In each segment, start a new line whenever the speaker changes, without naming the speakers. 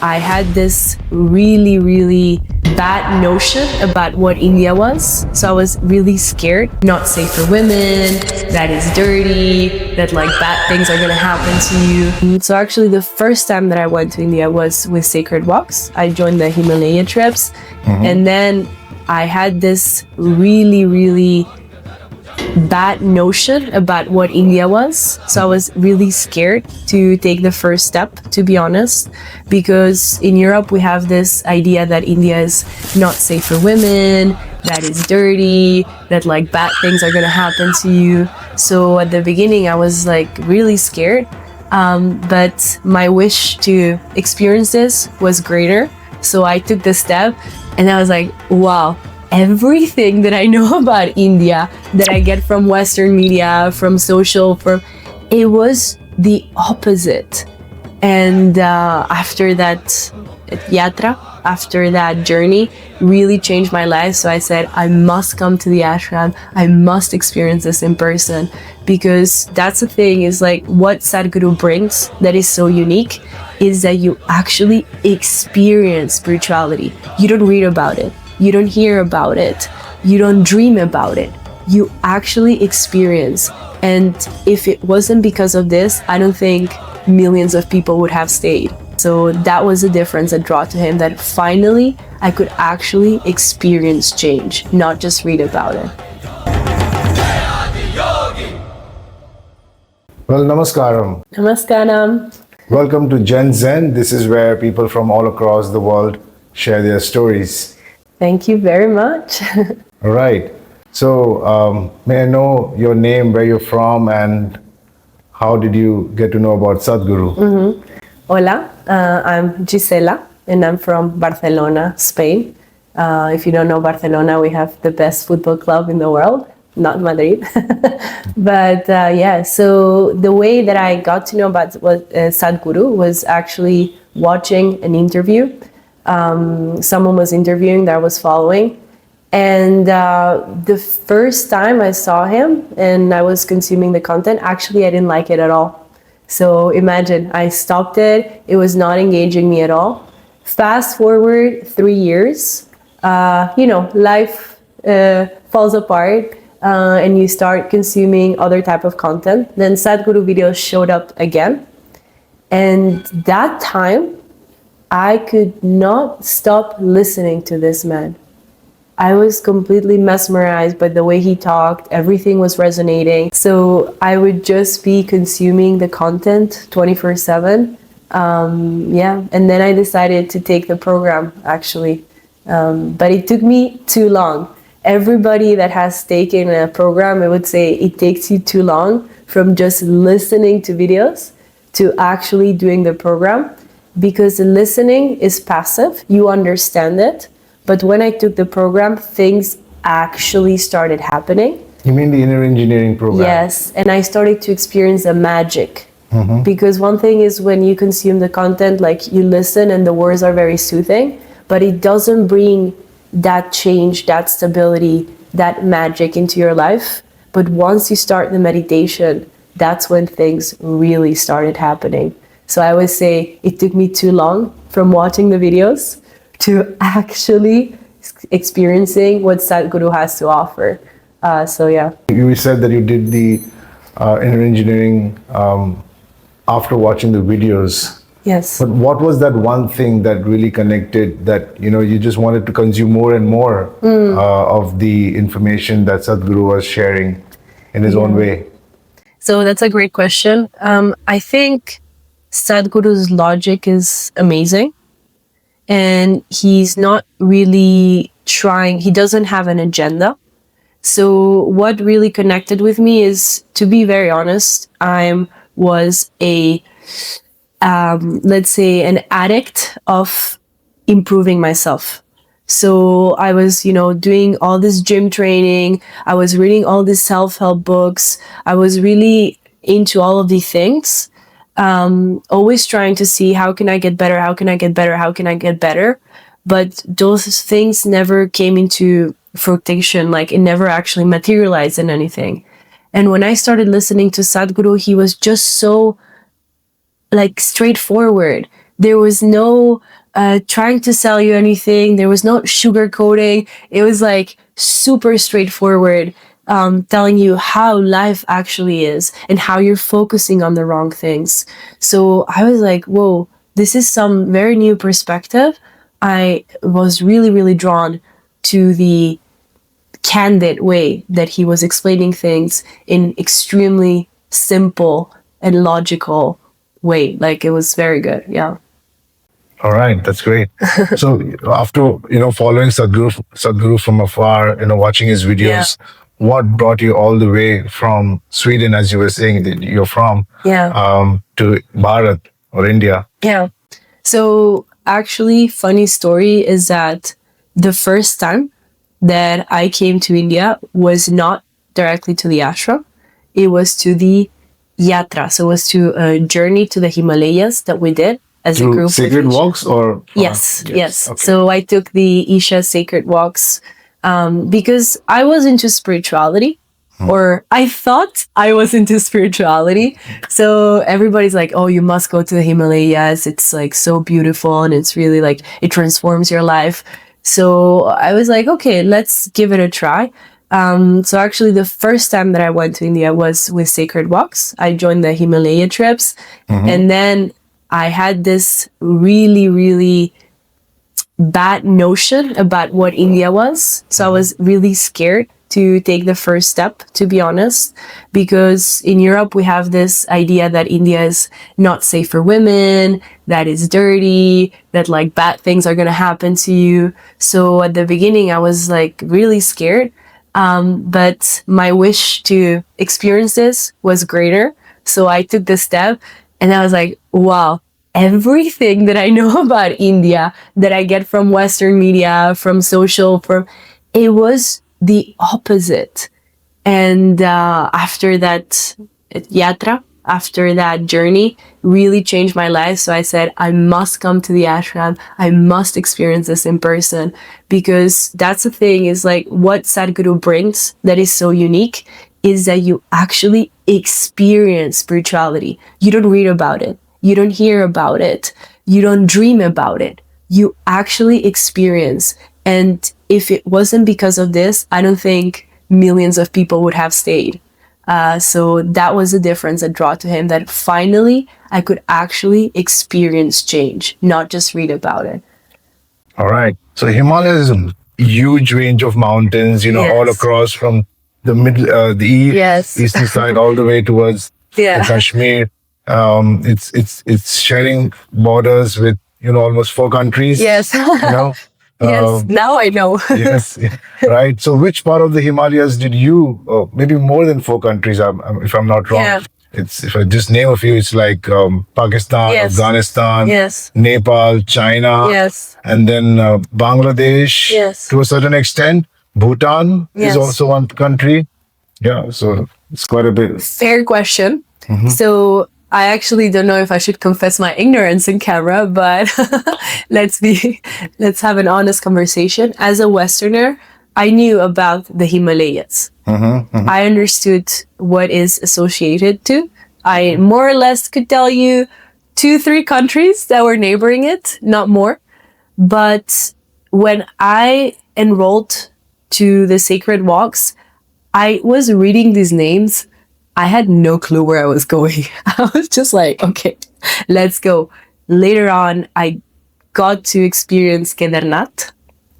I had this really bad notion about what India was. So I was really scared. Not safe for women, that is dirty, that like bad things are gonna happen to you. So actually the first time that I went to India was with Sacred Walks. I joined the Himalaya trips. And then I had this really bad notion about what India was. So I was really scared to take the first step, to be honest, because in Europe we have this idea that India is not safe for women, that is dirty, that like bad things are gonna happen to you. So at the beginning I was like really scared, but my wish to experience this was greater. So I took the step and I was like, wow, everything that I know about India that I get from Western media, from social, it was the opposite. And after that yatra, after that journey, really changed my life. So I said, I must come to the ashram. I must experience this in person, because that's the thing, is like what Sadhguru brings that is so unique is that you actually experience spirituality. You don't read about it. You don't hear about it. You don't dream about it. You actually experience. And if it wasn't because of this, I don't think millions of people would have stayed. So that was the difference that drew to him, that finally I could actually experience change, not just read about it.
Well, namaskaram.
Namaskaram.
Welcome to Gen Zen. This is where people from all across the world share their stories.
Thank you very much.
All right. So, may I know your name, where you're from, and how did you get to know about Sadhguru?
Hola, I'm Gisela, and I'm from Barcelona, Spain. If you don't know Barcelona, we have the best football club in the world, not Madrid. But yeah, so the way that I got to know about Sadhguru was actually watching an interview. Someone was interviewing that I was following, and the first time I saw him and I was consuming the content, actually I didn't like it at all. So imagine, I stopped it. It was not engaging me at all. Fast forward 3 years, life falls apart, and you start consuming other type of content. Then Sadhguru videos showed up again, and that time I could not stop listening to this man. I was completely mesmerized by the way he talked. Everything was resonating. So I would just be consuming the content 24/7. And then I decided to take the program, actually. But it took me too long. Everybody that has taken a program, I would say it takes you too long from just listening to videos to actually doing the program. Because the listening is passive, you understand it. But when I took the program, things actually started happening.
You mean the inner engineering program?
Yes, and I started to experience the magic. Because one thing is when you consume the content, like you listen and the words are very soothing, but it doesn't bring that change, that stability, that magic into your life. But once you start the meditation, that's when things really started happening. So I would say it took me too long from watching the videos to actually experiencing what Sadhguru has to offer. So yeah.
You said that you did the inner engineering after watching the videos.
Yes.
But what was that one thing that really connected, that you just wanted to consume more and more of the information that Sadhguru was sharing in his own way?
So that's a great question. I think Sadhguru's logic is amazing, and he's not really trying, he doesn't have an agenda. So what really connected with me is, to be very honest, I was let's say an addict of improving myself. So I was, doing all this gym training. I was reading all these self-help books. I was really into all of these things. Always trying to see how can I get better, how can I get better, how can I get better. But those things never came into fruition, like it never actually materialized in anything. And when I started listening to Sadhguru, he was just so like straightforward. there was no trying to sell you anything. There was no sugarcoating. It was like super straightforward, telling you how life actually is and how you're focusing on the wrong things. So I was like, whoa, this is some very new perspective. I was really, really drawn to the candid way that he was explaining things in extremely simple and logical way. Like, it was very good. Yeah.
All right, that's great. So after following Sadhguru from afar, watching his videos, what brought you all the way from Sweden, as you were saying that you're from, to Bharat or India?
Yeah. So actually, funny story is that the first time that I came to India was not directly to the ashram. It was to the yatra. So it was to a journey to the Himalayas that we did as a group.
Sacred walks or?
Yes.
Okay.
So I took the Isha sacred walks because I was into spirituality. Or I thought I was into spirituality. So everybody's like, oh, you must go to the Himalayas. It's like so beautiful and it's really like, it transforms your life. So I was like, okay, let's give it a try. So actually the first time that I went to India was with Sacred Walks. I joined the Himalaya trips. And then I had this really, really bad notion about what India was. So I was really scared to take the first step, to be honest, because in Europe we have this idea that India is not safe for women, that it's dirty, that like bad things are gonna happen to you. So at the beginning I was like really scared, but my wish to experience this was greater. So I took the step and I was like, wow, everything that I know about India that I get from Western media, from social, it was the opposite. And after that yatra, after that journey, really changed my life. So I said, I must come to the ashram. I must experience this in person, because that's the thing, is like what Sadhguru brings that is so unique is that you actually experience spirituality. You don't read about it. You don't hear about it. You don't dream about it. You actually experience. And if it wasn't because of this, I don't think millions of people would have stayed. So that was the difference that drew to him, that finally I could actually experience change, not just read about it.
All right. So Himalayas is a huge range of mountains, all across from the middle, the eastern side all the way towards Kashmir. It's sharing borders with almost 4 countries.
Yes. Yes, now I know.
Yes, right. So which part of the Himalayas did you, maybe more than 4 countries, if I'm not wrong.
Yeah.
If I just name a few, it's like Pakistan, Afghanistan, Nepal, China, and then Bangladesh to a certain extent. Bhutan is also one country. Yeah, so it's quite a bit.
Fair question. So I actually don't know if I should confess my ignorance in camera, but let's have an honest conversation. As a Westerner, I knew about the Himalayas. I understood what is associated to. I more or less could tell you 2-3 countries that were neighboring it, not more. But when I enrolled to the Sacred Walks, I was reading these names. I had no clue where I was going. I was just like, okay, let's go. Later on, I got to experience Kedarnath.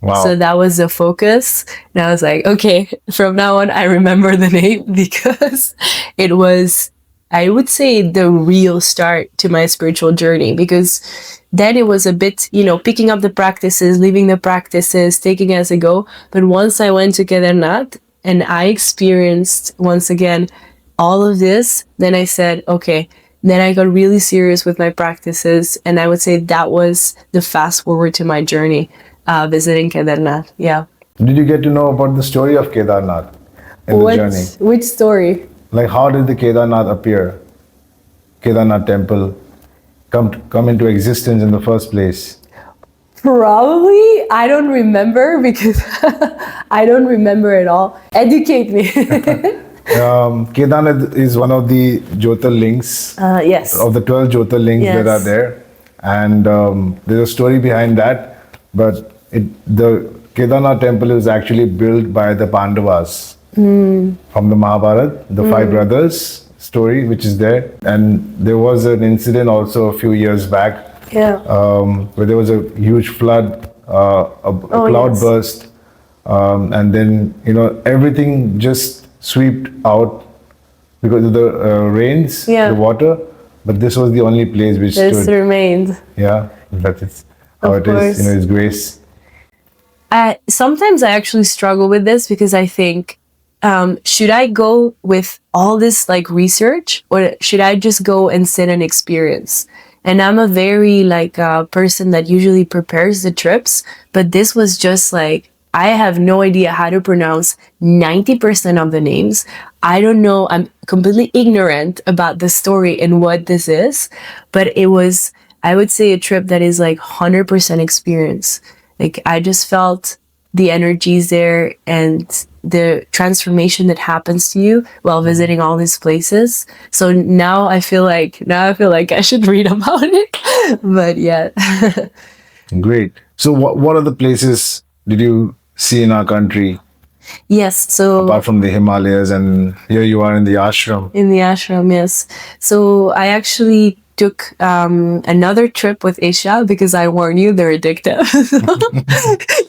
Wow.
So that was the focus. And I was like, okay, from now on, I remember the name, because it was, I would say, the real start to my spiritual journey. Because then it was a bit, picking up the practices, leaving the practices, taking it as I go. But once I went to Kedarnath and I experienced, once again, all of this, then I said, okay, then I got really serious with my practices. And I would say that was the fast forward to my journey, visiting Kedarnath. Yeah.
Did you get to know about the story of Kedarnath in the journey?
Which story?
Like, how did the Kedarnath appear? Kedarnath temple come into existence in the first place?
Probably, I don't remember, because I don't remember at all. Educate me.
Kedarnath is one of the Jyotirlings,
yes.
of the 12 Jyotirlings that are there. And there's a story behind that, but the Kedarnath temple was actually built by the Pandavas from the Mahabharata, the five brothers story, which is there. And there was an incident also a few years back, where there was a huge flood, a cloud burst, and then everything just swept out because of the rains, the water. But this was the only place which
this remained.
Yeah, that is how it is. It's grace.
Sometimes I actually struggle with this because I think, should I go with all this like research, or should I just go and sit and experience? And I'm a very person that usually prepares the trips, but this was just like, I have no idea how to pronounce 90% of the names. I don't know. I'm completely ignorant about the story and what this is, but it was, I would say, a trip that is like 100% experience. Like, I just felt the energies there and the transformation that happens to you while visiting all these places. So now I feel like I should read about it. But yeah.
Great. So what other places did you see in our country?
Yes, so
apart from the Himalayas, and here you are in the ashram.
In the ashram, yes. So I actually took another trip with Isha because I warn you, they're addictive.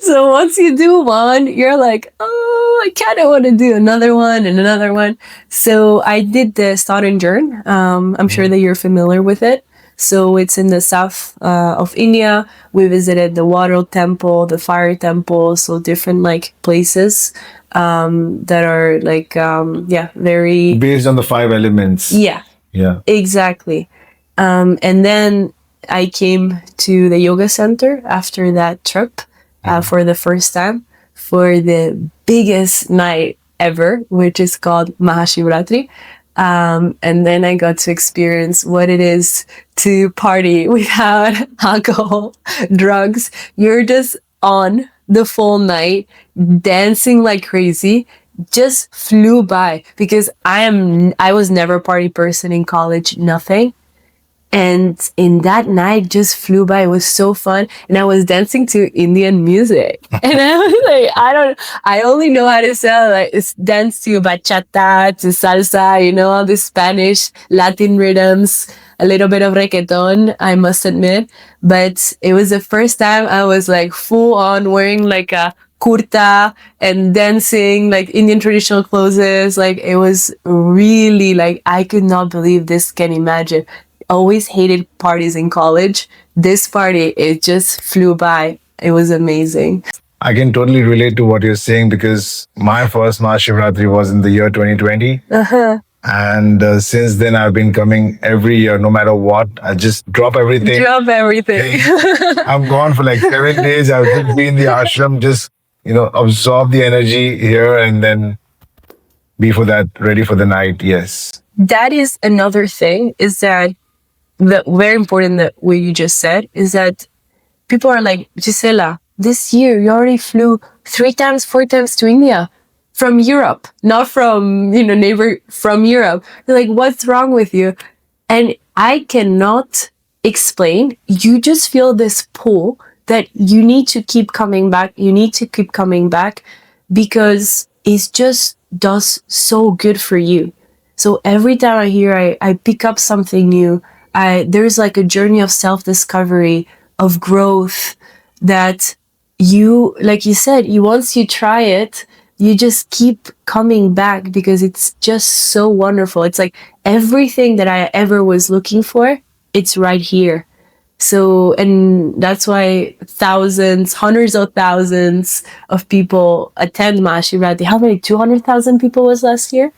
So once you do one, you're like, oh, I kind of want to do another one and another one. So I did the Sadhguru. I'm sure that you're familiar with it. So it's in the south of India. We visited the water temple, the fire temple, so different places that are very
based on the 5 elements.
Yeah, exactly. And then I came to the yoga center after that trip for the first time for the biggest night ever, which is called Mahashivratri. And then I got to experience what it is to party without alcohol, drugs. You're just on the full night, dancing like crazy. Just flew by because I was never a party person in college, nothing. And in that night just flew by. It was so fun. And I was dancing to Indian music. And I was like, I only know how to dance to bachata, to salsa, all the Spanish, Latin rhythms, a little bit of reggaeton, I must admit. But it was the first time I was full on wearing a kurta and dancing Indian traditional clothes. It was really I could not believe this. Can imagine. Always hated parties in college. This party, it just flew by. It was amazing.
I can totally relate to what you're saying because my first Mahashivratri was in the year 2020. And since then, I've been coming every year, no matter what. I just drop everything. I'm gone for 7 days. I'll just be in the ashram, just, absorb the energy here and then be ready for the night. Yes.
That is another thing, is that very important that what you just said is that people are like, Gisela, this year you already flew 3 times, 4 times to India from Europe, not from, neighbor, from Europe. They're like, what's wrong with you? And I cannot explain. You just feel this pull that you need to keep coming back. You need to keep coming back because it just does so good for you. So every time I hear, I pick up something new. There's a journey of self-discovery, of growth that you, like you said, once you try it, you just keep coming back because it's just so wonderful. It's everything that I ever was looking for, it's right here. So, and that's why thousands, hundreds of thousands of people attend Mahashivratri. How many? 200,000 people was last year?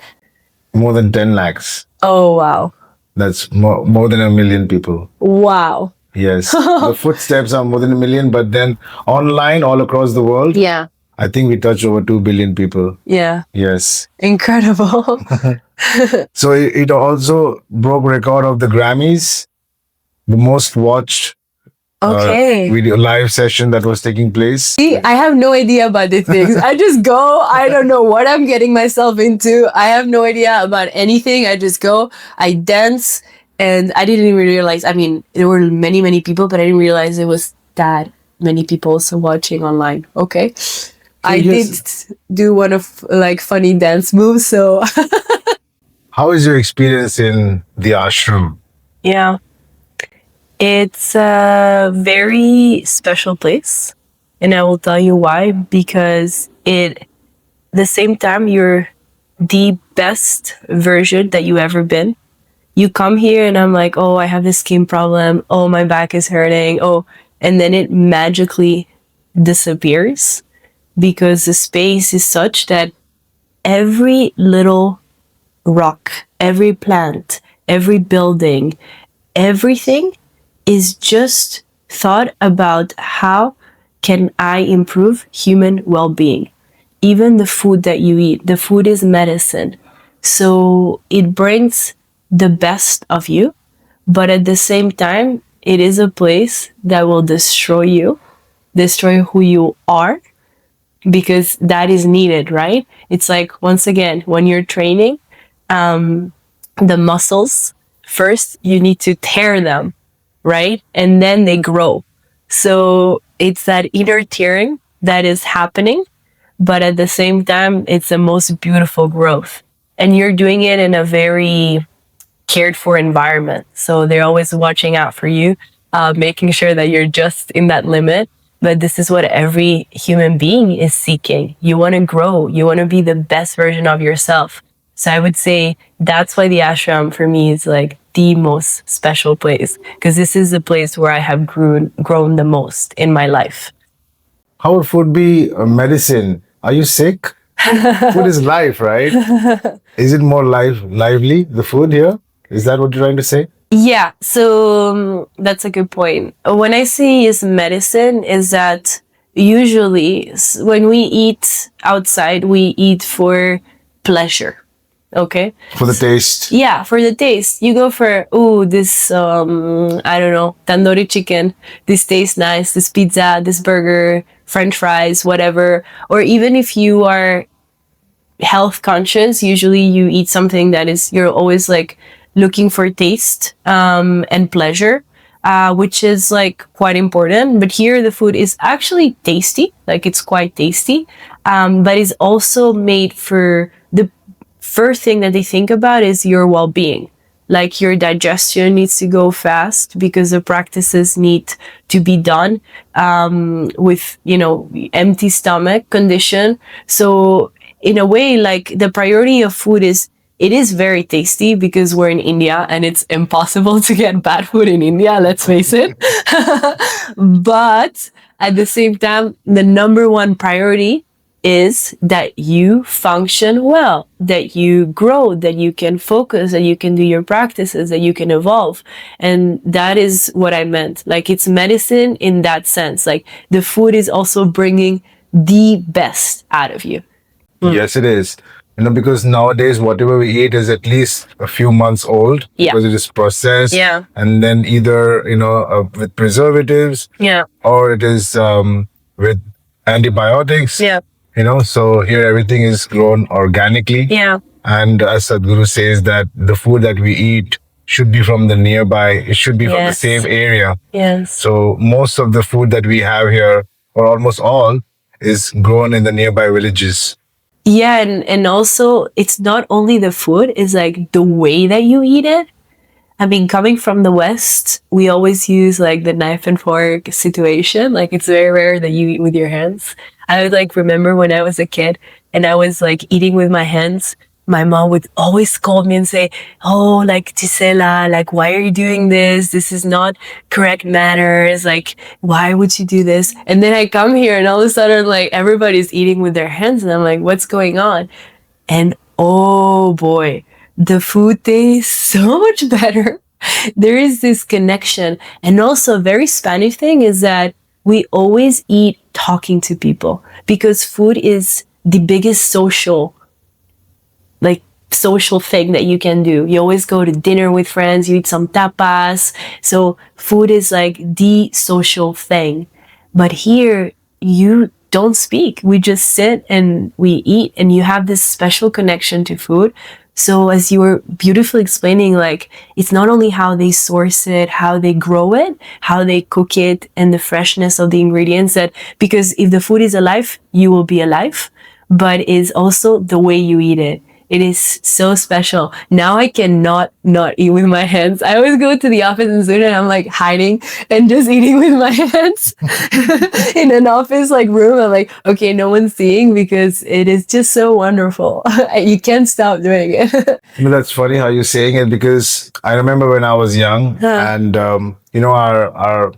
More than 10 lakhs.
Oh, wow.
That's more than 1 million people.
Wow.
Yes. The footsteps are more than 1 million, but then online all across the world.
Yeah.
I think we touched over 2 billion people.
Yeah.
Yes.
Incredible.
So it also broke record of the Grammys, the most watched video live session that was taking place.
See, I have no idea about these things. I just go. I don't know what I'm getting myself into. I have no idea about anything. I just go. I dance. And I didn't even realize, I mean, there were many, many people, but I didn't realize it was that many people also watching online. Okay. I did do one of like funny dance moves. So
how is your experience in the ashram?
Yeah. It's a very special place. And I will tell you why. Because the same time, you're the best version that you ever been. You come here and I'm like, oh, I have this skin problem. Oh, my back is hurting. Oh, and then it magically disappears because the space is such that every little rock, every plant, every building, everything is just thought about how can I improve human well-being. Even the food that you eat, the food is medicine. So it brings the best of you, but at the same time, it is a place that will destroy you, destroy who you are, because that is needed, right? It's like, once again, when you're training, the muscles, first you need to tear them, right? And then they grow. So it's that inner tearing that is happening, but at the same time, it's the most beautiful growth. And you're doing it in a very cared for environment. So they're always watching out for you, making sure that you're just in that limit. But this is what every human being is seeking. You want to grow. You want to be the best version of yourself. So I would say that's why the ashram for me is like the most special place, because this is the place where I have grown the most in my life.
How would food be medicine? Are you sick? Food is life, right? Is it more lively, the food here? Is that what you're trying to say?
Yeah, so that's a good point. When I say is medicine, is that usually when we eat outside, we eat for pleasure. Okay.
For the taste.
Yeah, for the taste. You go for, ooh, this, I don't know, tandoori chicken. This tastes nice. This pizza, this burger, French fries, whatever. Or even if you are health conscious, usually you eat something that is, you're always like looking for taste and pleasure, which is like quite important. But here the food is actually tasty, like it's quite tasty, but it's also made for the first thing that they think about is your well-being. Like your digestion needs to go fast because the practices need to be done with, empty stomach condition. So in a way, like the priority of food is, it is very tasty because we're in India and it's impossible to get bad food in India, let's face it. But at the same time, the number one priority is that you function well, that you grow, that you can focus, that you can do your practices, that you can evolve. And that is what I meant. Like it's medicine in that sense. Like the food is also bringing the best out of you.
Yes, it is. Because nowadays whatever we eat is at least a few months old because it is processed.
Yeah.
And then either, with preservatives.
Yeah.
Or it is with antibiotics.
Yeah.
So here everything is grown organically.
Yeah.
And as Sadhguru says that the food that we eat should be from the nearby, it should be from the same area.
Yes.
So most of the food that we have here, or almost all, is grown in the nearby villages.
Yeah, and also it's not only the food, it's like the way that you eat it. I mean, coming from the West, we always use like the knife and fork situation. Like it's very rare that you eat with your hands. I would like remember when I was a kid and I was like eating with my hands, my mom would always scold me and say, oh, like Gisela, like why are you doing this? This is not correct manners. Like why would you do this? And then I come here and all of a sudden like everybody's eating with their hands and I'm like, what's going on? And oh boy, the food tastes so much better. There is this connection. And also a very Spanish thing is that we always eat talking to people because food is the biggest social thing that you can do. You always go to dinner with friends, you eat some tapas. So food is like the social thing. But here you don't speak. We just sit and we eat and you have this special connection to food So as you were beautifully explaining, like, it's not only how they source it, how they grow it, how they cook it, and the freshness of the ingredients, that because if the food is alive, you will be alive, but it's also the way you eat it. It is so special. Now I cannot not eat with my hands. I always go to the office in Sweden and I'm like hiding and just eating with my hands in an office like room. I'm like, okay, no one's seeing, because it is just so wonderful. You can't stop doing it.
That's funny how you're saying it, because I remember when I was young, and our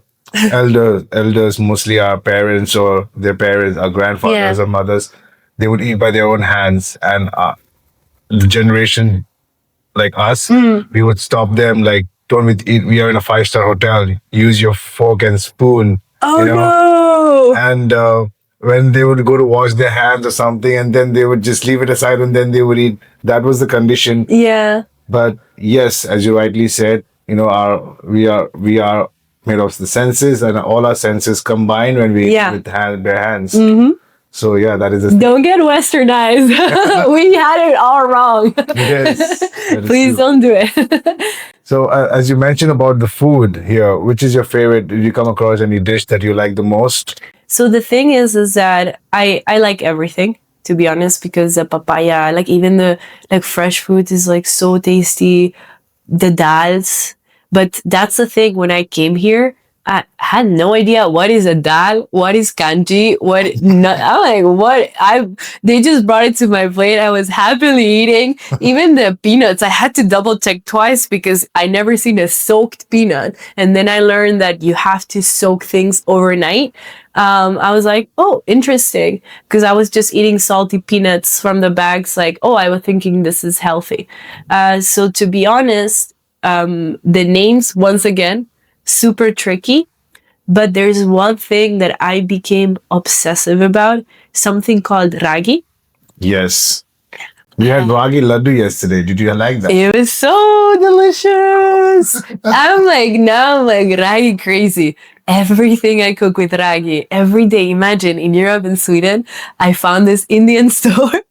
elders, mostly our parents or their parents, our grandfathers or mothers, they would eat by their own hands, and the generation like us, we would stop them like, don't eat, we are in a 5-star hotel, use your fork and spoon.
Oh no.
And when they would go to wash their hands or something, and then they would just leave it aside and then they would eat. That was the condition. But yes, as you rightly said, we are made of the senses, and all our senses combine when we eat with bare hands. So yeah, that is a
Don't get westernized. We had it all wrong.
Yes,
Please
true.
don't do it.
So as you mentioned about the food here, which is your favorite? Did you come across any dish that you like the most?
So the thing is that I like everything, to be honest, because the papaya, like even the like fresh fruit is like so tasty. The dals, but that's the thing. When I came here, I had no idea what is a dal, what is kanji, I'm like, what? They just brought it to my plate. I was happily eating. Even the peanuts, I had to double check twice because I never seen a soaked peanut. And then I learned that you have to soak things overnight. I was like, oh, interesting. Because I was just eating salty peanuts from the bags, like, oh, I was thinking this is healthy. So to be honest, the names, once again, super tricky, but there's one thing that I became obsessive about, something called ragi.
Yes. We had ragi laddu yesterday. Did you like that?
It was so delicious. I'm like ragi crazy. Everything I cook with ragi every day. Imagine in Europe and Sweden, I found this Indian store.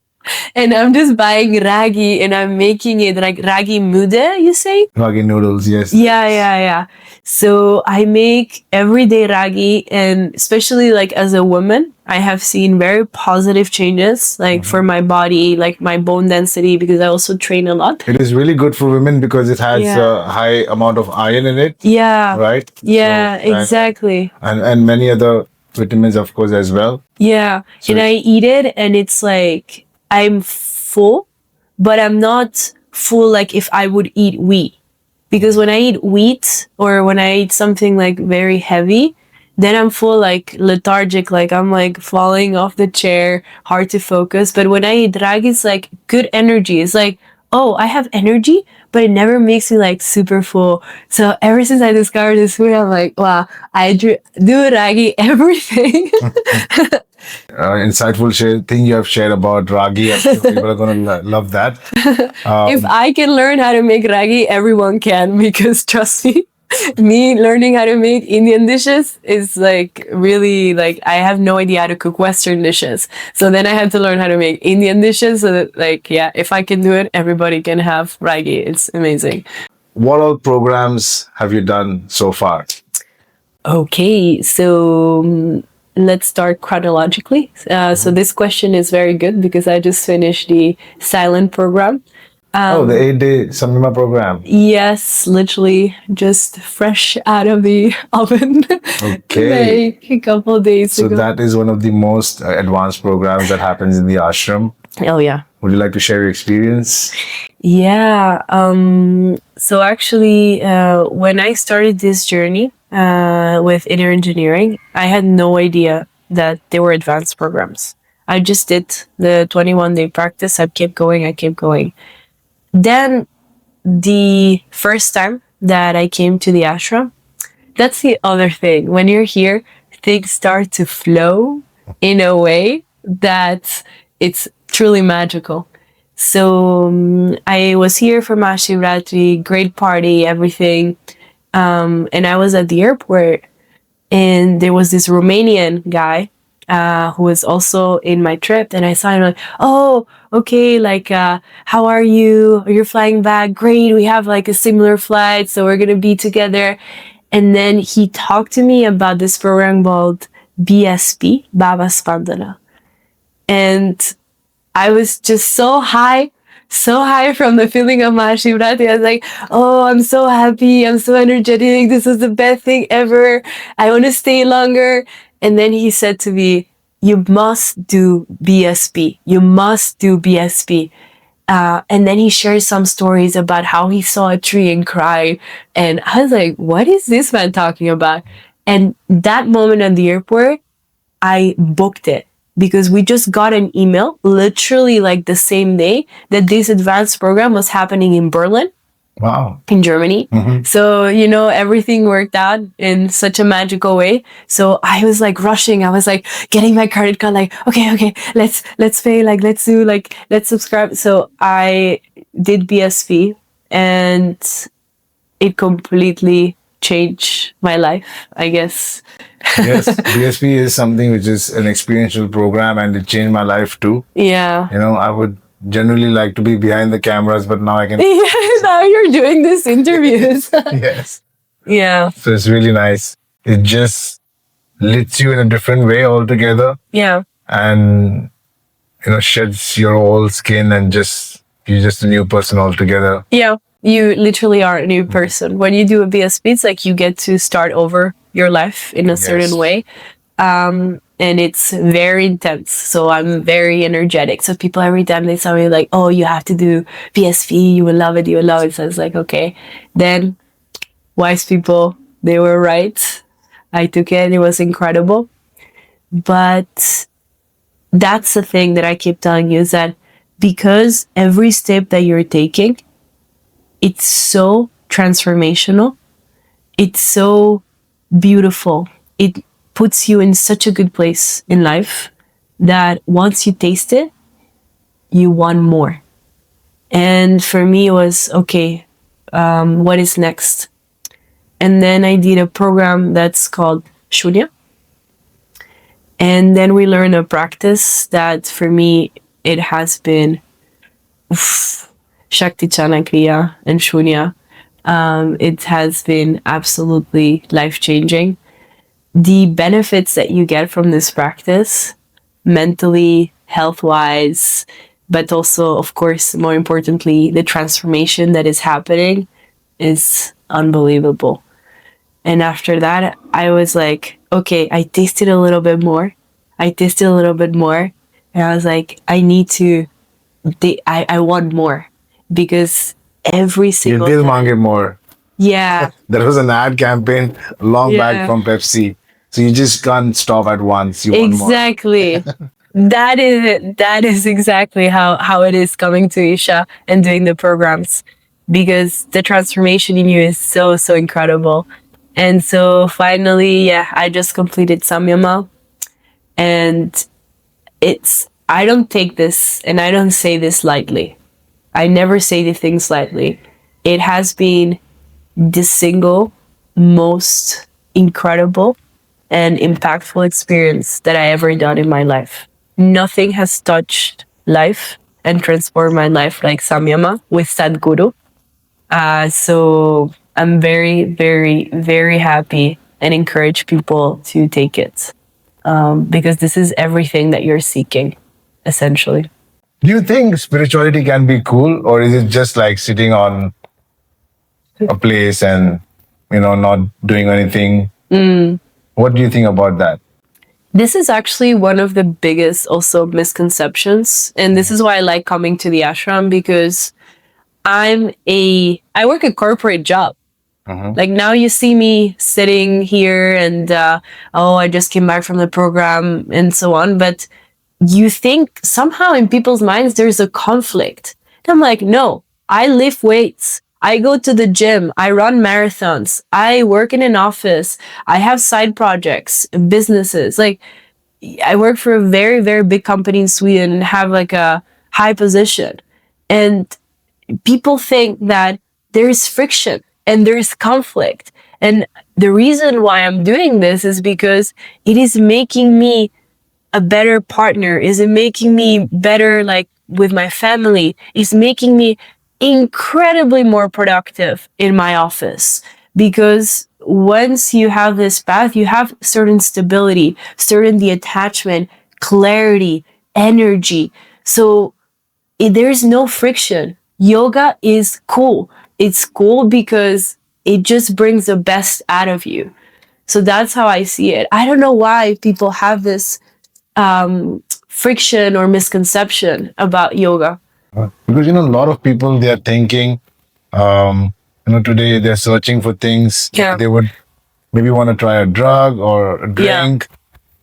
And I'm just buying ragi and I'm making it like ragi mude, you say?
Ragi noodles, yes.
Yeah. So I make everyday ragi, and especially like as a woman, I have seen very positive changes like for my body, like my bone density, because I also train a lot.
It is really good for women because it has a high amount of iron in it.
Yeah.
Right?
Yeah, so, exactly.
And many other vitamins, of course, as well.
Yeah. So and I eat it and it's like, I'm full, but I'm not full like if I would eat wheat. Because when I eat wheat or when I eat something like very heavy, then I'm full like lethargic, like I'm like falling off the chair, hard to focus. But when I eat ragi, it's like good energy. It's like, oh, I have energy, but it never makes me like super full. So ever since I discovered this food, I'm like, wow, I do ragi everything.
Insightful thing you have shared about ragi. People are going to love that.
If I can learn how to make ragi, everyone can, because trust me learning how to make Indian dishes is like really like, I have no idea how to cook Western dishes. So then I had to learn how to make Indian dishes so that like, yeah, if I can do it, everybody can have ragi. It's amazing.
What all programs have you done so far?
Okay, so let's start chronologically. So this question is very good because I just finished the silent program.
The 8-day Samima program.
Yes, literally just fresh out of the oven.
Okay.
Like a couple of days ago.
So that is one of the most advanced programs that happens in the ashram.
Oh, yeah.
Would you like to share your experience?
Yeah. So actually, when I started this journey with inner engineering, I had no idea that there were advanced programs. I just did the 21-day practice. I kept going. Then the first time that I came to the ashram, that's the other thing. When you're here, things start to flow in a way that it's truly magical. So I was here for Mahashivratri, great party, everything. And I was at the airport and there was this Romanian guy who was also in my trip. And I saw him like, oh, okay, like, how are you? You're flying back. Great. We have like a similar flight. So we're going to be together. And then he talked to me about this program called BSP, Baba Spandana. And I was just so high from the feeling of Mahashivratri. I was like, oh, I'm so happy. I'm so energetic. This is the best thing ever. I want to stay longer. And then he said to me, you must do BSP. You must do BSP. And then he shared some stories about how he saw a tree and cried. And I was like, what is this man talking about? And that moment at the airport, I booked it because we just got an email literally like the same day that this advanced program was happening in Berlin.
Wow.
In Germany. So, everything worked out in such a magical way. So I was like rushing. I was like getting my credit card, like, okay, let's pay, like, let's subscribe. So I did BSP and it completely changed my life, I guess.
Yes, BSP is something which is an experiential program and it changed my life too.
Yeah.
I would generally like to be behind the cameras, but now I can.
Now you're doing these interviews.
Yes.
Yeah.
So it's really nice. It just lifts you in a different way altogether.
Yeah.
And, sheds your whole skin and you're just a new person altogether.
Yeah. You literally are a new person. When you do a BSP, it's like you get to start over your life in a certain way. And it's very intense. So I'm very energetic. So people every time they tell me like, oh, you have to do BSP, you will love it, you will love it. So I was like, okay. Then wise people, they were right. I took it. It was incredible. But that's the thing that I keep telling you is that because every step that you're taking, it's so transformational. It's so beautiful. It puts you in such a good place in life that once you taste it, you want more. And for me, it was, okay, what is next? And then I did a program that's called Shunya. And then we learned a practice that for me, it has been Shakti Chanakriya and Shunya. It has been absolutely life-changing. The benefits that you get from this practice, mentally, health-wise, but also, of course, more importantly, the transformation that is happening is unbelievable. And after that, I was like, okay, I tasted a little bit more. And I was like, I want more. Because every single
You did want it more.
Yeah.
There was an ad campaign long back from Pepsi. So you just can't stop at once. You want more.
Exactly. That is it. That is exactly how it is coming to Isha and doing the programs. Because the transformation in you is so, so incredible. And so finally, I just completed Samyama. And I don't take this and I don't say this lightly. I never say the things lightly. It has been the single most incredible and impactful experience that I ever done in my life. Nothing has touched life and transformed my life like Samyama with Sadhguru. So I'm very, very, very happy and encourage people to take it because this is everything that you're seeking, essentially.
Do you think spirituality can be cool, or is it just like sitting on a place and, not doing anything? What do you think about that?
This is actually one of the biggest also misconceptions. And this is why I like coming to the ashram, because I work a corporate job. Like now you see me sitting here and, I just came back from the program and so on. But you think somehow in people's minds there's a conflict. And I'm like, no, I lift weights. I go to the gym. I run marathons. I work in an office. I have side projects, businesses. Like I work for a very, very big company in Sweden and have like a high position. And people think that there's friction and there's conflict. And the reason why I'm doing this is because it is making me a better partner? Is it making me better, like with my family? Is making me incredibly more productive in my office? Because once you have this path, you have certain stability, certain attachment, clarity, energy. So there's no friction. Yoga is cool. It's cool because it just brings the best out of you. So that's how I see it. I don't know why people have this friction or misconception about yoga.
Because, a lot of people, they are thinking, today they're searching for things.
Yeah.
They would maybe want to try a drug or a drink. Yeah.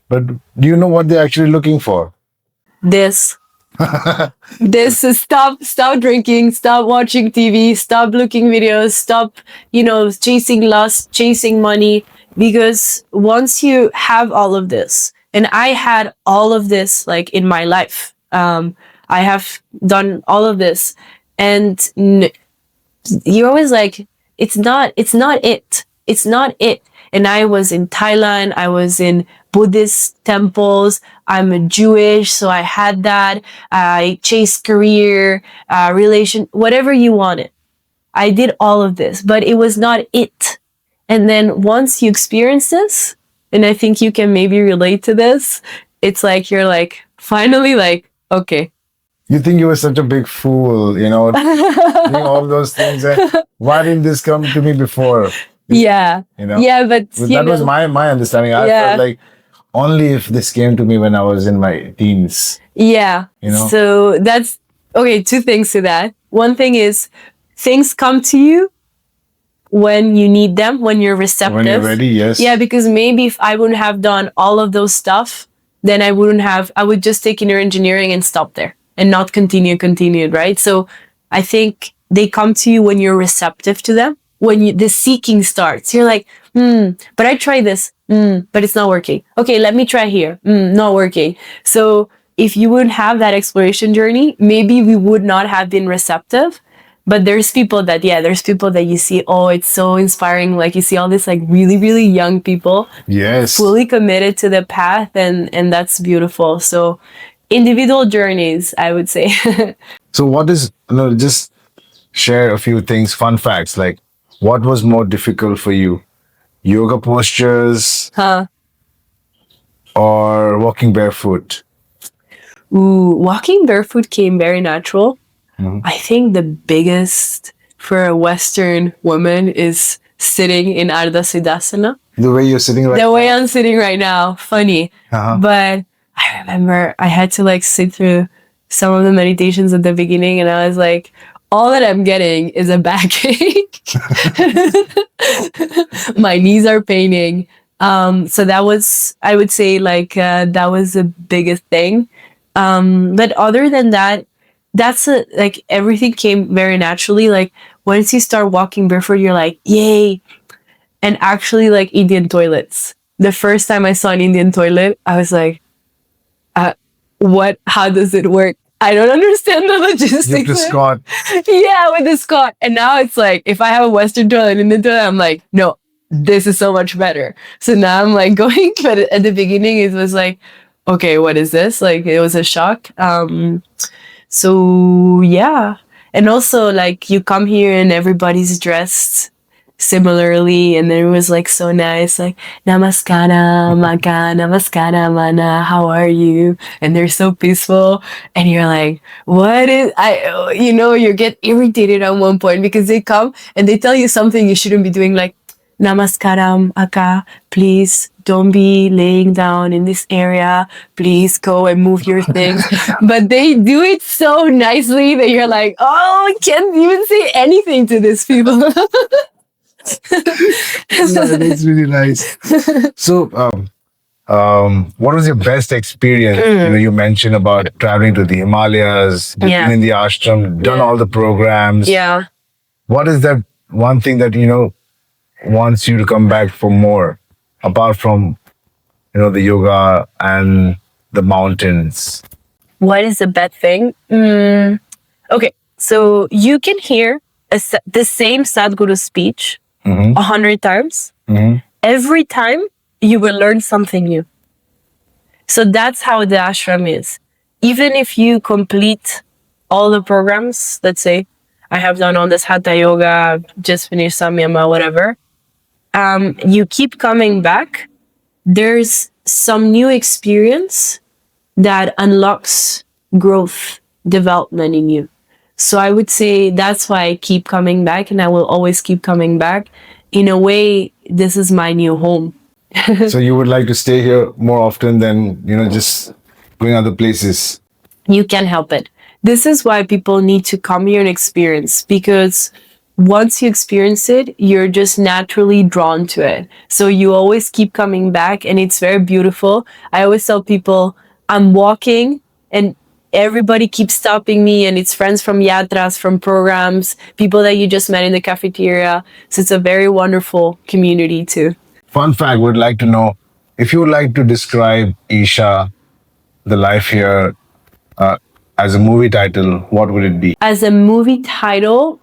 But do you know what they're actually looking for?
This is stop drinking, stop watching TV, stop looking videos, stop, chasing lust, chasing money. Because once you have all of this, and I had all of this like in my life, I have done all of this, and you're always like, it's not it. And I was in Thailand, I was in Buddhist temples, I'm Jewish, so I had that. I chased career, whatever you wanted. I did all of this, but it was not it. And then once you experience this, and I think you can maybe relate to this, it's like you're like, finally, like, okay.
You think you were such a big fool, doing all those things. Why didn't this come to me before?
Yeah. Yeah, but
that was my understanding. I felt like only if this came to me when I was in my teens.
Yeah. So that's okay. Two things to that. One thing is things come to you when you need them, when you're receptive.
When you're ready, yes.
Yeah, because maybe if I wouldn't have done all of those stuff, then I would just take inner engineering and stop there and not continued, right? So I think they come to you when you're receptive to them. When the seeking starts, you're like, but I tried this, but it's not working. Okay, let me try here. Not working. So if you wouldn't have that exploration journey, maybe we would not have been receptive. But there's people that you see, oh, it's so inspiring. Like you see all this like really, really young people.
Yes.
Fully committed to the path, and that's beautiful. So individual journeys, I would say.
So what is, just share a few things, fun facts, like what was more difficult for you? Yoga postures or walking barefoot?
Ooh, walking barefoot came very natural. I think the biggest for a Western woman is sitting in Ardha Siddhasana.
The way you're sitting right now?
The way I'm sitting right now. Funny. But I remember I had to like sit through some of the meditations at the beginning, and I was like, all that I'm getting is a backache. My knees are paining. So that was, I would say, like, that was the biggest thing. But other than that, like everything came very naturally. Like once you start walking barefoot, you're like, yay. And actually like Indian toilets. The first time I saw an Indian toilet, I was like, how does it work? I don't understand the logistics.
With the Scott.
Yeah, with the Scott. And now it's like, if I have a Western toilet and Indian toilet, I'm like, no, this is so much better. So now I'm like going, but at the beginning it was like, okay, what is this? Like it was a shock. So yeah. And also like you come here and everybody's dressed similarly, and then it was like so nice, like namaskara maka, namaskara mana, how are you? And they're so peaceful, and you're like, you get irritated at one point because they come and they tell you something you shouldn't be doing, like namaskaram aka, please don't be laying down in this area, please go and move your things. But they do it so nicely that you're like, oh, I can't even say anything to these people.
It's really nice. So, what was your best experience? You mentioned about traveling to the Himalayas, been in the ashram, done all the programs.
Yeah.
What is that one thing that wants you to come back for more, apart from the yoga and the mountains?
What is the bad thing? Okay, so you can hear the same Sadhguru speech 100 times. Every time you will learn something new. So that's how the ashram is. Even if you complete all the programs, let's say I have done all this hatha yoga, just finished samyama, whatever, you keep coming back. There's some new experience that unlocks growth, development in you. So I would say that's why I keep coming back, and I will always keep coming back. In a way, this is my new home.
So you would like to stay here more often than, just going other places?
You can't help it. This is why people need to come here and experience, because once you experience it, you're just naturally drawn to it. So you always keep coming back, and it's very beautiful. I always tell people, I'm walking and everybody keeps stopping me, and it's friends from yatras, from programs, people that you just met in the cafeteria. So it's a very wonderful community too.
Fun fact, would like to know, if you would like to describe Isha, the life here, as a movie title, what would it be?
As a movie title,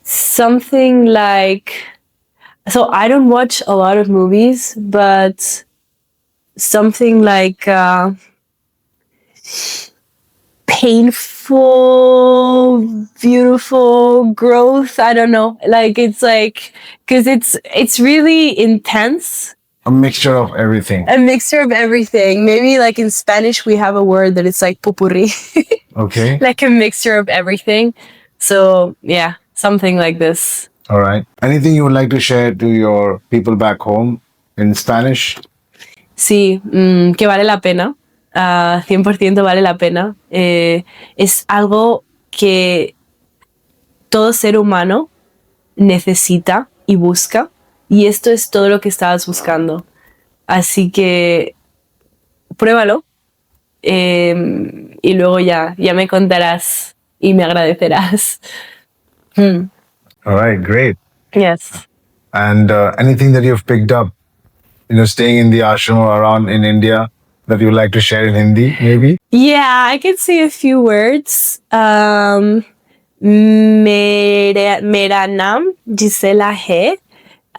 something like, so I don't watch a lot of movies, but something like painful, beautiful growth. I don't know. Because it's really intense.
A mixture of everything.
A mixture of everything. Maybe like in Spanish, we have a word that it's like popurrí.
Okay.
Like a mixture of everything. So yeah, something like this.
All right. Anything you would like to share to your people back home in Spanish?
Sí, que vale la pena. 100% vale la pena. Es algo que todo ser humano necesita y busca. Y esto es todo lo que estabas buscando. Así que pruébalo. Y luego ya me contarás y me agradecerás.
All right, great.
Yes.
And anything that you've picked up, staying in the ashram or around in India, that you'd like to share in Hindi, maybe?
Yeah, I can say a few words. Mera naam Gisela hai.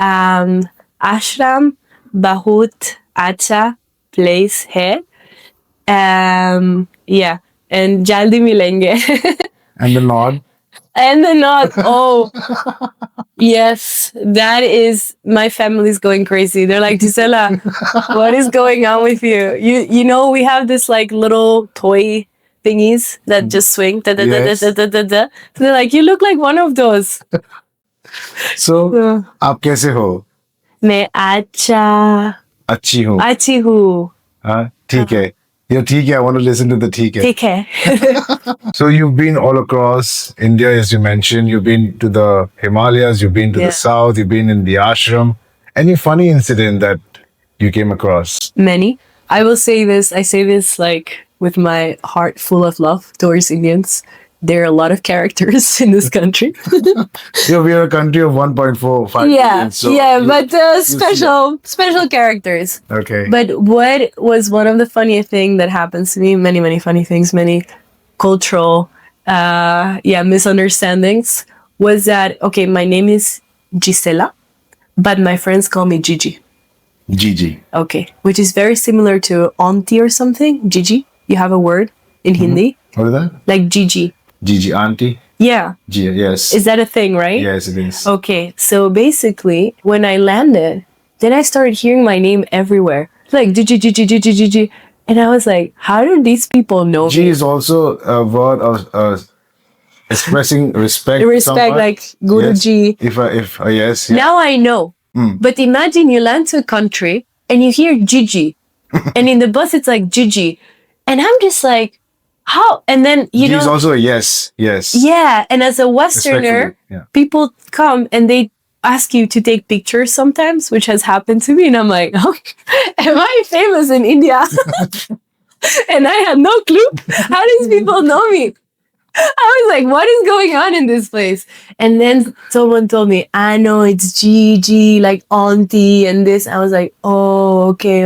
Ashram bahut acha place hai. Yeah, and jaldi milenge.
And the nod?
And the nod. Oh, yes, that is, my family's going crazy. They're like, Gisela, what is going on with you? You know, we have this like little toy thingies that just swing. Da, da, da, da, da, da, da, da. So they're like, you look like one of those.
So, आप कैसे हो?
मैं अच्छी हूँ.
ठीक है. You're ठीक है. I want to listen to the ठीक है.
ठीक है.
So you've been all across India, as you mentioned. You've been to the Himalayas. You've been to the south. You've been in the ashram. Any funny incident that you came across?
Many. I will say this. I say this like with my heart full of love towards Indians. There are a lot of characters in this country.
Yeah, we are a country of 1.45 million. So
but special characters.
Okay.
But what was one of the funniest things that happens to me, many funny things, many cultural misunderstandings, was that, okay, my name is Gisela, but my friends call me Gigi.
Gigi.
Okay, which is very similar to auntie or something. Gigi. You have a word in Hindi.
What is that?
Like Gigi.
Gigi auntie?
Yeah.
Yes.
Is that a thing, right?
Yes, it is.
Okay, so basically, when I landed, then I started hearing my name everywhere. Like, Gigi. And I was like, how do these people know me?
G is also a word of expressing respect.
Respect, like Guruji.
Yes.
Yeah. Now I know. But imagine you land to a country and you hear Gigi. And in the bus, it's like Gigi. And I'm just like, how? And then,
G is also a yes.
Yeah. And as a Westerner, people come and they ask you to take pictures sometimes, which has happened to me. And I'm like, oh, am I famous in India? And I had no clue. How these people know me? I was like, what is going on in this place? And then someone told me, I know it's Gigi, like auntie and this. I was like, oh, okay.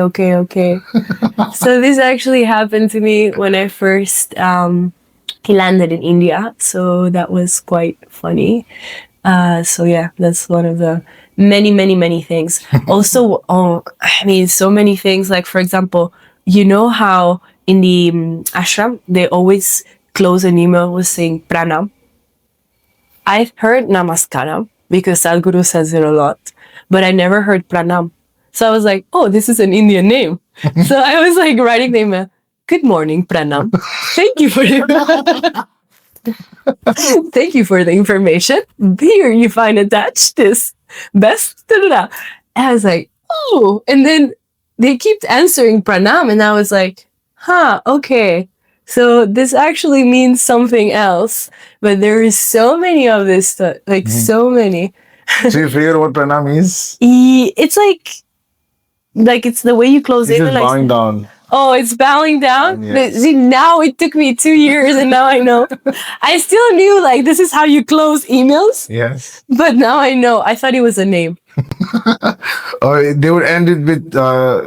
So this actually happened to me when I first landed in India. So that was quite funny. So yeah, that's one of the many, many, many things. Also, I mean, so many things. Like, for example, you know how in the ashram, they always close an email with saying pranam. I've heard namaskaram because Sadhguru says it a lot, but I never heard pranam. So I was like, oh, this is an Indian name. So I was like writing the email, good morning, pranam. Thank you for the thank you for the information. Here you find attached this best. Da, da, da. And I was like, oh, and then they keep answering pranam, and I was like, huh, okay. So this actually means something else, but there is so many of this stuff, like so many.
So you figure what pranam is?
It's like it's the way you close
It's
it.
just
Like,
bowing down.
oh, it's bowing down.
Yes.
See, now it took me 2 years, and now I know. I still knew like this is how you close emails,
Yes.
but now I know. I thought it was a name.
Or they would end it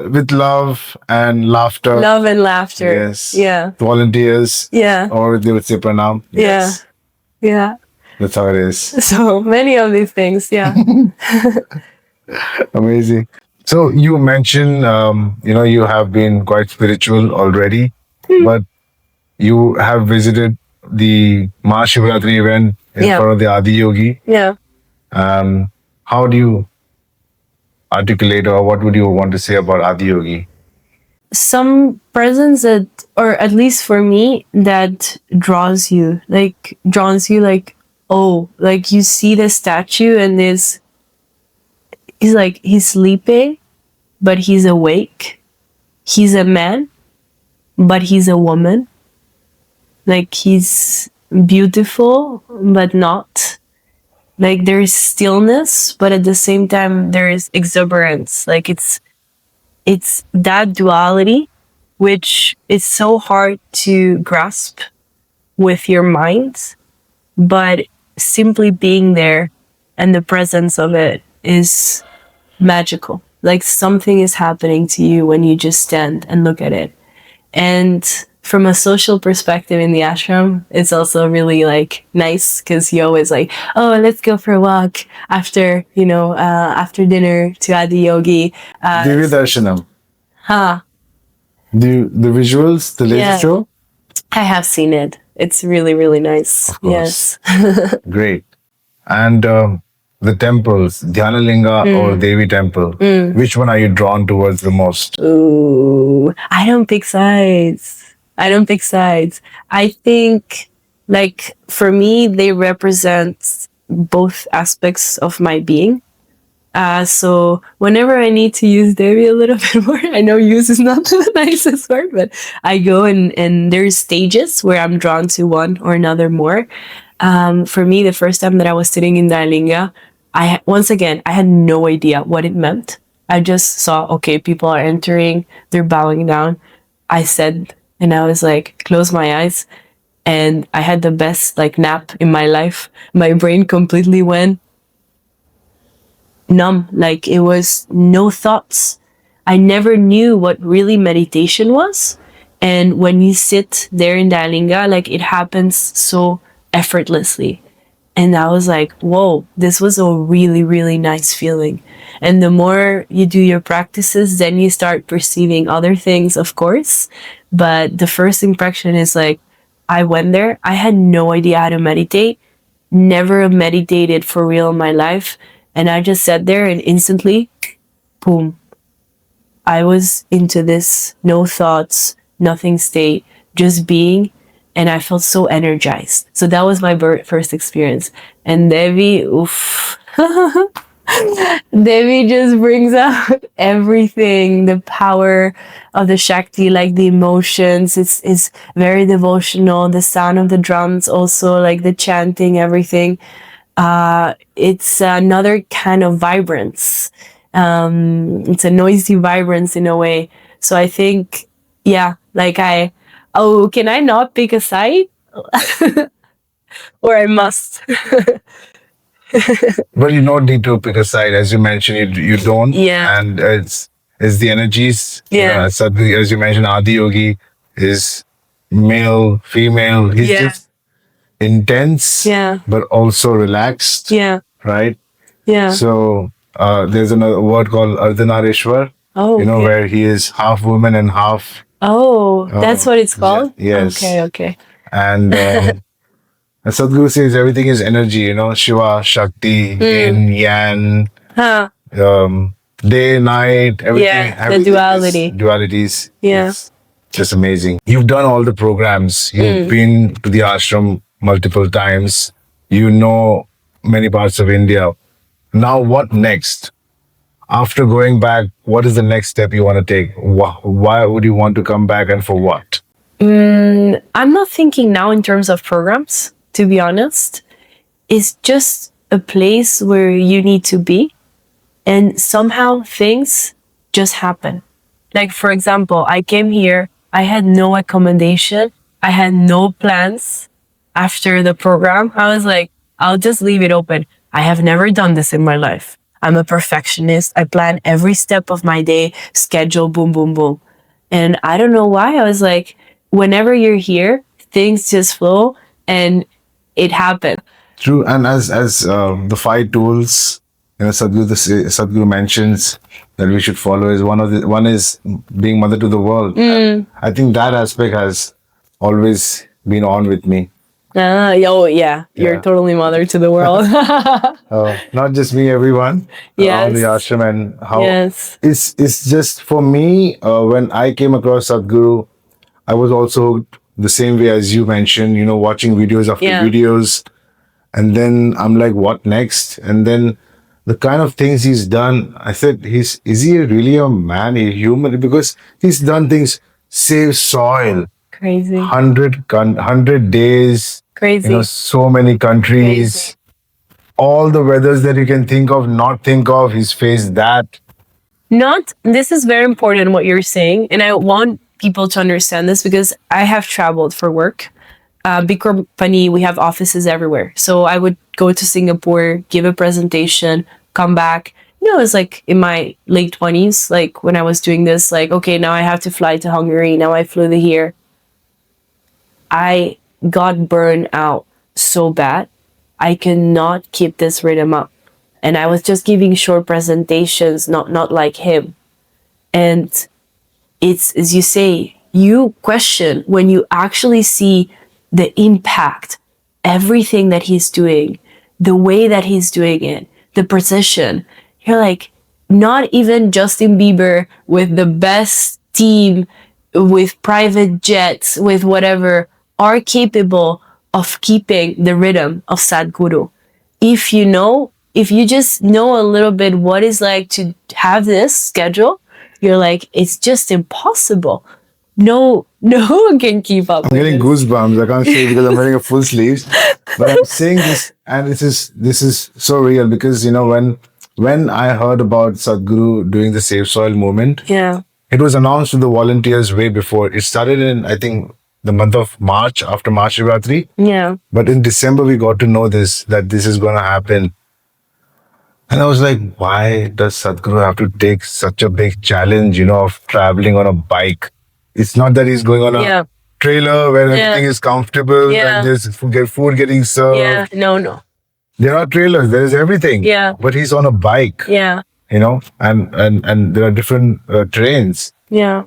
with love and laughter.
Love and laughter.
Yes.
Yeah.
Volunteers.
Yeah.
Or they would say pranam. Yes.
Yeah.
That's how it is.
So many of these things. Yeah.
Amazing. So you mentioned, you have been quite spiritual already, but you have visited the Mahashivratri event in front of the Adi Yogi.
Yeah.
How do you articulate, or what would you want to say about Adi Yogi?
Some presence that, or at least for me, that draws you like, oh, like you see the statue and he's like, he's sleeping, but he's awake. He's a man, but he's a woman. Like he's beautiful, but not. Like there's stillness, but at the same time there is exuberance. Like it's that duality, which is so hard to grasp with your mind, but simply being there and the presence of it is magical. Like something is happening to you when you just stand and look at it. And from a social perspective in the ashram, it's also really like nice because you always like, oh, let's go for a walk after, after dinner to Adi Yogi.
Divya Darshanam.
Huh.
The visuals, the laser show?
I have seen it. It's really, really nice.
Of course.
Yes.
Great. And the temples, Dhyanalinga or Devi temple, which one are you drawn towards the most?
Ooh, I don't pick sides. I think, like, for me, they represent both aspects of my being. So whenever I need to use Devi a little bit more, I know use is not the nicest word, but I go and there's stages where I'm drawn to one or another more. For me, the first time that I was sitting in Dailinga, I had no idea what it meant. I just saw, okay, people are entering, they're bowing down. I said, and I was like, close my eyes. And I had the best like nap in my life. My brain completely went numb. Like it was no thoughts. I never knew what really meditation was. And when you sit there in Dailinga, like it happens so effortlessly. And I was like, whoa, this was a really, really nice feeling. And the more you do your practices, then you start perceiving other things, of course. But the first impression is like, I went there. I had no idea how to meditate. Never meditated for real in my life. And I just sat there and instantly, boom, I was into this no thoughts, nothing state, just being. And I felt so energized. So that was my first experience. And Devi, oof. Devi just brings out everything, the power of the Shakti, like the emotions. It's very devotional. The sound of the drums also, like the chanting, everything. It's another kind of vibrance. It's a noisy vibrance in a way. So I think, can I not pick a side? Or I must?
Well, you don't need to pick a side. As you mentioned, you don't.
Yeah.
And it's the energies.
Yeah.
As you mentioned, Adi Yogi is male, female. He's just intense, but also relaxed.
Yeah.
Right?
Yeah.
So there's another word called Ardhanarishwar.
Oh, okay.
Where he is half woman and half.
Oh, that's what it's called?
Yes.
Okay.
And Sadhguru says everything is energy, Shiva, Shakti, Yin, Yang,
Huh.
day, night, everything.
Yeah, the duality.
Dualities.
Yeah.
It's just amazing. You've done all the programs. You've been to the ashram multiple times. You know many parts of India. Now, what next? After going back, what is the next step you want to take? Why would you want to come back and for what?
I'm not thinking now in terms of programs, to be honest. It's just a place where you need to be, and somehow things just happen. Like, for example, I came here, I had no accommodation, I had no plans after the program. I was like, I'll just leave it open. I have never done this in my life. I'm a perfectionist. I plan every step of my day, schedule, boom, boom, boom. And I don't know why. I was like, whenever you're here, things just flow and it happened.
True. And as the 5 tools, Sadhguru mentions that we should follow is one is being mother to the world. I think that aspect has always been on with me.
Yeah. You're totally mother to the world.
Not just me, everyone around the ashram, and how it's just for me. When I came across Sadhguru, I was also the same way as you mentioned. Watching videos after videos, and then I'm like, what next? And then the kind of things he's done, I said, is he really a man, a human? Because he's done things, save soil.
Crazy.
100 days.
Crazy.
So many countries. Crazy. All the weathers that you can think of, not think of, he's faced that.
This is very important what you're saying. And I want people to understand this because I have traveled for work. Big company, we have offices everywhere. So I would go to Singapore, give a presentation, come back. It's like in my late 20s, like when I was doing this, like, okay, now I have to fly to Hungary. Now I flew to here. I got burned out so bad. I cannot keep this rhythm up. And I was just giving short presentations, not like him. And it's, as you say, you question when you actually see the impact, everything that he's doing, the way that he's doing it, the precision. You're like, not even Justin Bieber with the best team, with private jets, with whatever, are capable of keeping the rhythm of Sadhguru. If you just know a little bit what it's like to have this schedule, you're like, it's just impossible. No one can keep up.
I'm getting goosebumps. I can't say because I'm wearing a full sleeves. But I'm saying this, and this is so real because when I heard about Sadhguru doing the Save Soil movement, it was announced to the volunteers way before. It started in, I think, the month of March, after Mahashivratri.
Yeah.
But in December, we got to know that this is going to happen. And I was like, why does Sadhguru have to take such a big challenge, of traveling on a bike? It's not that he's going on a trailer where everything is comfortable and there's food getting served.
Yeah, no.
There are trailers, there is everything.
Yeah.
But he's on a bike.
Yeah.
And there are different trains.
Yeah.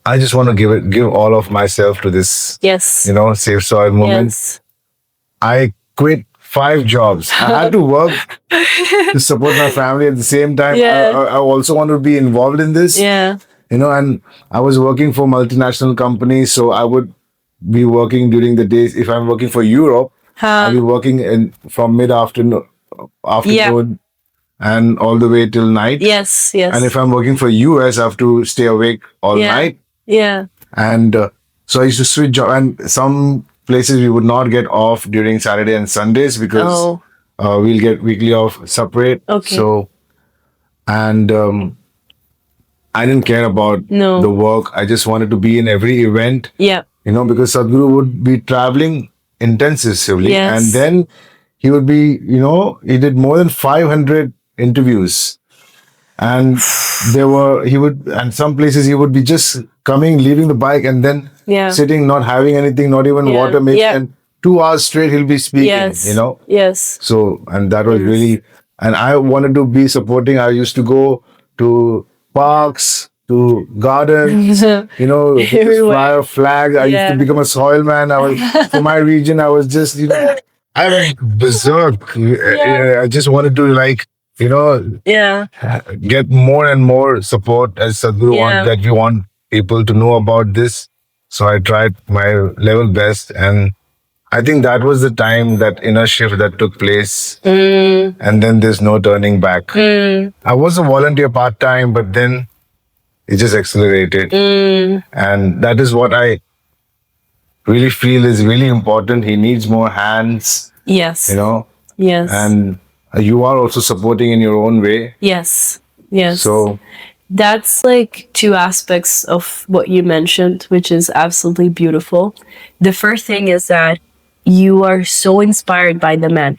I just want to give all of myself to this, Save Soil movement.
Yes.
I quit 5 jobs. I had to work to support my family at the same time. I also want to be involved in this.
Yeah.
And I was working for multinational companies, so I would be working during the days. If I'm working for Europe, I'll be working from mid-afternoon and all the way till night.
Yes.
And if I'm working for US, I have to stay awake all night.
Yeah.
And so I used to switch job. And some places we would not get off during Saturday and Sundays because we'll get weekly off separate.
Okay.
So, and I didn't care about the work. I just wanted to be in every event.
Yeah.
Because Sadhguru would be traveling intensively.
Yes.
And then he would be, he did more than 500 interviews. And and some places he would be just coming, leaving the bike and then sitting, not having anything, not even water, maybe. And 2 hours straight he'll be speaking,
Yes.
So, and that was really And I wanted to be supporting. I used to go to parks, to gardens, just fly a flag. I used to become a soil man. I was for my region. I was just, I went berserk. I just wanted to get more and more support as Sadhguru wants that we want people to know about this. So I tried my level best, and I think that was the time, that inner shift that took place. And then there's no turning back. I was a volunteer part-time, but then it just accelerated. And that is what I really feel is really important. He needs more hands.
Yes.
Yes. And you are also supporting in your own way.
Yes.
So
that's like two aspects of what you mentioned, which is absolutely beautiful. The first thing is that you are so inspired by the man.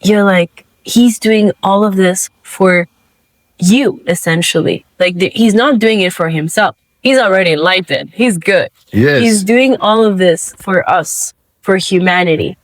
You're like, he's doing all of this for you, essentially. Like, he's not doing it for himself. He's already enlightened. He's good.
Yes.
He's doing all of this for us, for humanity.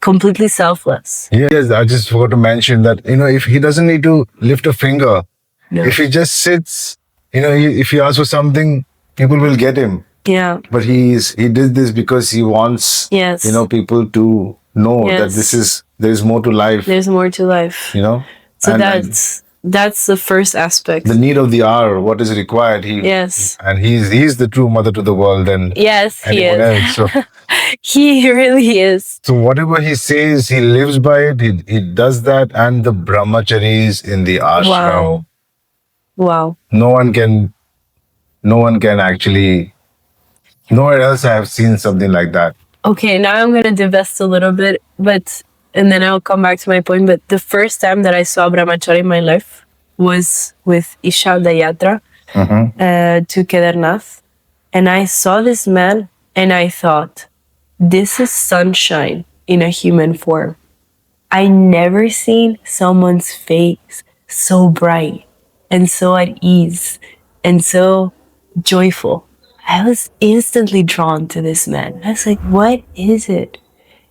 Completely selfless.
Yes, I just forgot to mention that, if he doesn't need to lift a finger, if he just sits, if he asks for something, people will get him.
Yeah.
But he did this because he wants, people to know that there's more to life.
There's more to life. So that's the first aspect.
The need of the hour, what is required. And he's the true mother to the world, and
he is.
Else, so.
He really is.
So whatever he says, he lives by it. He does that, and the brahmacharis in the ashram.
Wow.
No one can actually. Nowhere else I have seen something like that.
Okay, now I'm gonna divest a little bit, and then I'll come back to my point. But the first time that I saw brahmachari in my life was with Isha Dayatra to Kedarnath, and I saw this man, and I thought, this is sunshine in a human form. I never seen someone's face so bright and so at ease and so joyful. I was instantly drawn to this man. I was like, what is it?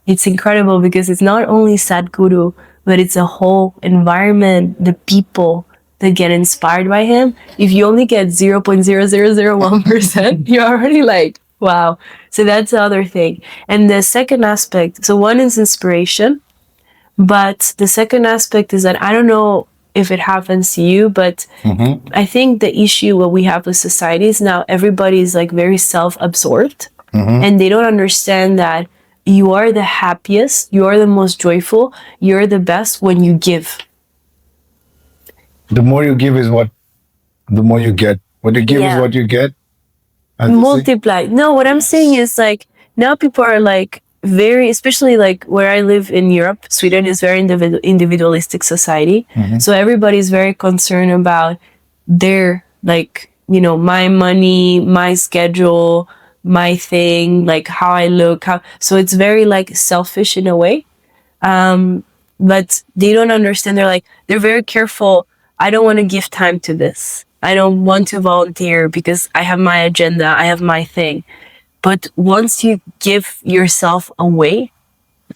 It's incredible because it's not only Sadhguru, but it's a whole environment, the people that get inspired by him. If you only get 0.0001%, you're already like, wow. So that's the other thing. And the second aspect, so one is inspiration, but the second aspect is that I don't know if it happens to you, but I think the issue what we have with society is now everybody is like very self-absorbed and they don't understand that you are the happiest, you are the most joyful, you're the best when you give.
The more you give is the more you get. What you give is what you get.
Multiply. No, what I'm saying is like now people are like very, especially like where I live in Europe, Sweden is very individualistic society. So everybody's very concerned about their like, my money, my schedule, my thing, like how I look. So it's very like selfish in a way. But they don't understand. They're very careful. I don't want to give time to this. I don't want to volunteer because I have my agenda. I have my thing. But once you give yourself away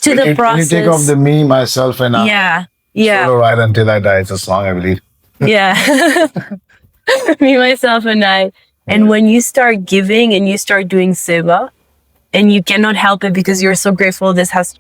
to the process.
You take off the me, myself, and I.
Yeah.
Solo ride until I die. It's a song, I believe.
Yeah. Me, myself, and I. And when you start giving and you start doing seva, and you cannot help it because you're so grateful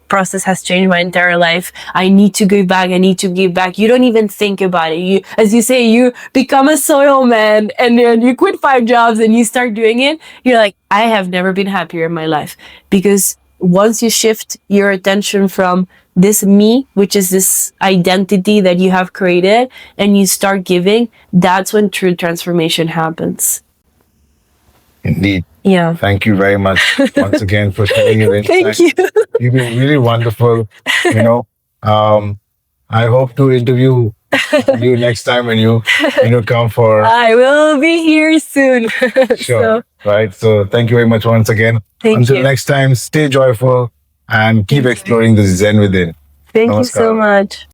process has changed my entire life. I need to give back. I need to give back. You don't even think about it. As you say, you become a soil man and then you quit 5 jobs and you start doing it. You're like, I have never been happier in my life. Because once you shift your attention from this me, which is this identity that you have created, and you start giving, that's when true transformation happens.
Indeed.
Yeah.
Thank you very much once again for sharing your insight.
Thank you.
You've been really wonderful. I hope to interview you next time when you come for.
I will be here soon.
Sure. Right. So thank you very much once again. Until next time, stay joyful and keep exploring the Zen within.
Thank you so much.